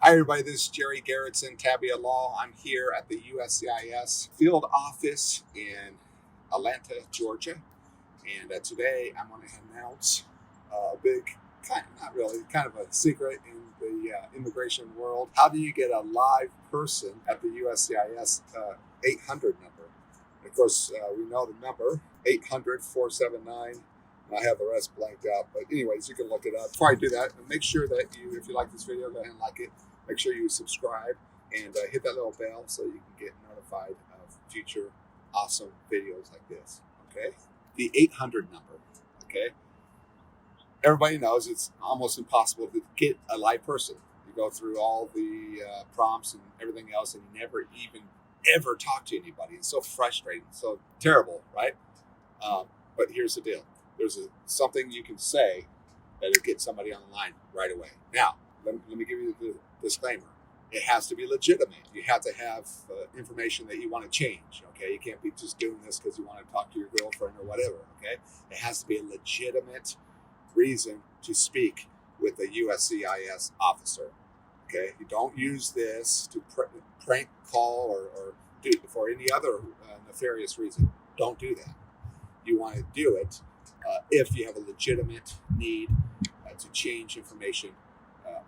Hi everybody, this is Jerry Garrettson, Tabea Law. I'm here at the USCIS field office in Atlanta, Georgia. And today I'm going to announce a big, kind of a secret in the immigration world. How do you get a live person at the USCIS 800 number? And of course, we know the number, 800-479. I have the rest blanked out, but anyways, you can look it up. Before I do that, make sure that if you like this video, go ahead and like it. Make sure you subscribe and hit that little bell so you can get notified of future awesome videos like this, okay? The 800 number, okay? Everybody knows it's almost impossible to get a live person. You go through all the prompts and everything else, and you never even ever talk to anybody. It's so frustrating, so terrible, right? But here's the deal. There's something you can say that'll get somebody on the line right away. Now, let me give you the disclaimer. It has to be legitimate. You have to have information that you want to change, okay? You can't be just doing this because you want to talk to your girlfriend or whatever, okay? It has to be a legitimate reason to speak with a USCIS officer, okay? You don't use this to prank call or do for any other nefarious reason. Don't do that. You want to do it if you have a legitimate need to change information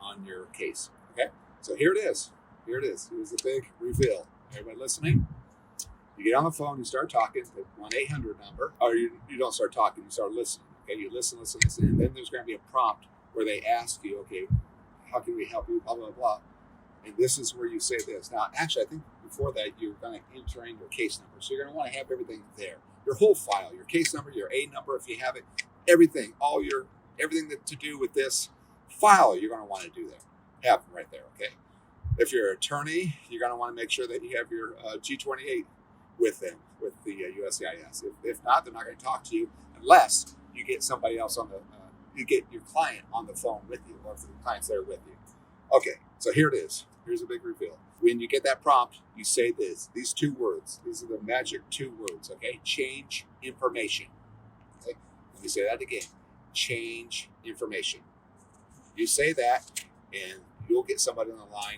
on your case. Okay, so here it is. Here it is. Here's the big reveal. Everybody listening? You get on the phone, you start talking, the 1-800 number, or you don't start talking, you start listening. Okay, you listen, and then there's going to be a prompt where they ask you, okay, how can we help you, blah, blah, blah. And this is where you say this. Now, actually, I think before that, you're going to enter in your case number. So you're going to want to have everything there. Your whole file, your case number, your A number, if you have it, everything, everything to do with this file, you're going to want to do there. Have them right there, okay? If you're an attorney, you're going to want to make sure that you have your G28 with them, with the USCIS. If not, they're not going to talk to you unless you get somebody else on you get your client on the phone with you, or if the client's there with you. Okay, so here it is. Here's a big reveal. When you get that prompt, you say these two words. These are the magic two words, okay? Change information. Okay? Let me say that again. Change information. You say that, and you'll get somebody on the line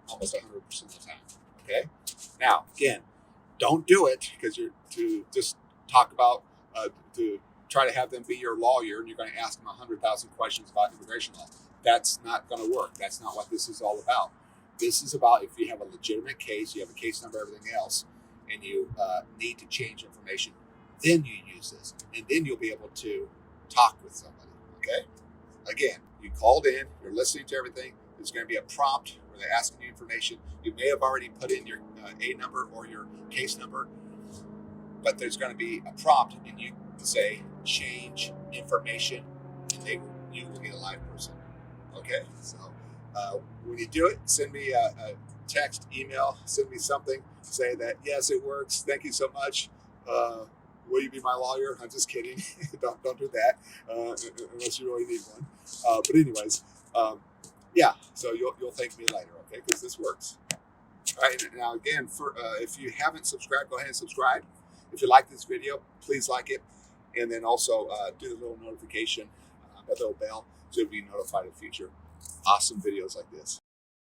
almost 100% of the time, okay? Now, again, don't do it because you're to just talk about, to try to have them be your lawyer, and you're going to ask them 100,000 questions about immigration law. That's not going to work. That's not what this is all about. This is about if you have a legitimate case, you have a case number, everything else, and you need to change information, then you use this, and then you'll be able to talk with somebody, okay? Again, you called in, you're listening to everything, there's going to be a prompt where they're asking you information. You may have already put in your A number or your case number, but there's going to be a prompt, and you say, change information, and you will get a live person, okay? So when you do it, send me a text, email, send me something, say that, yes, it works, thank you so much. Will you be my lawyer? I'm just kidding. don't do that unless you really need one. But anyways, yeah, so you'll thank me later, okay, because this works. All right, now again, if you haven't subscribed, go ahead and subscribe. If you like this video, please like it. And then also do the little notification, that little bell, so you'll be notified of future awesome videos like this.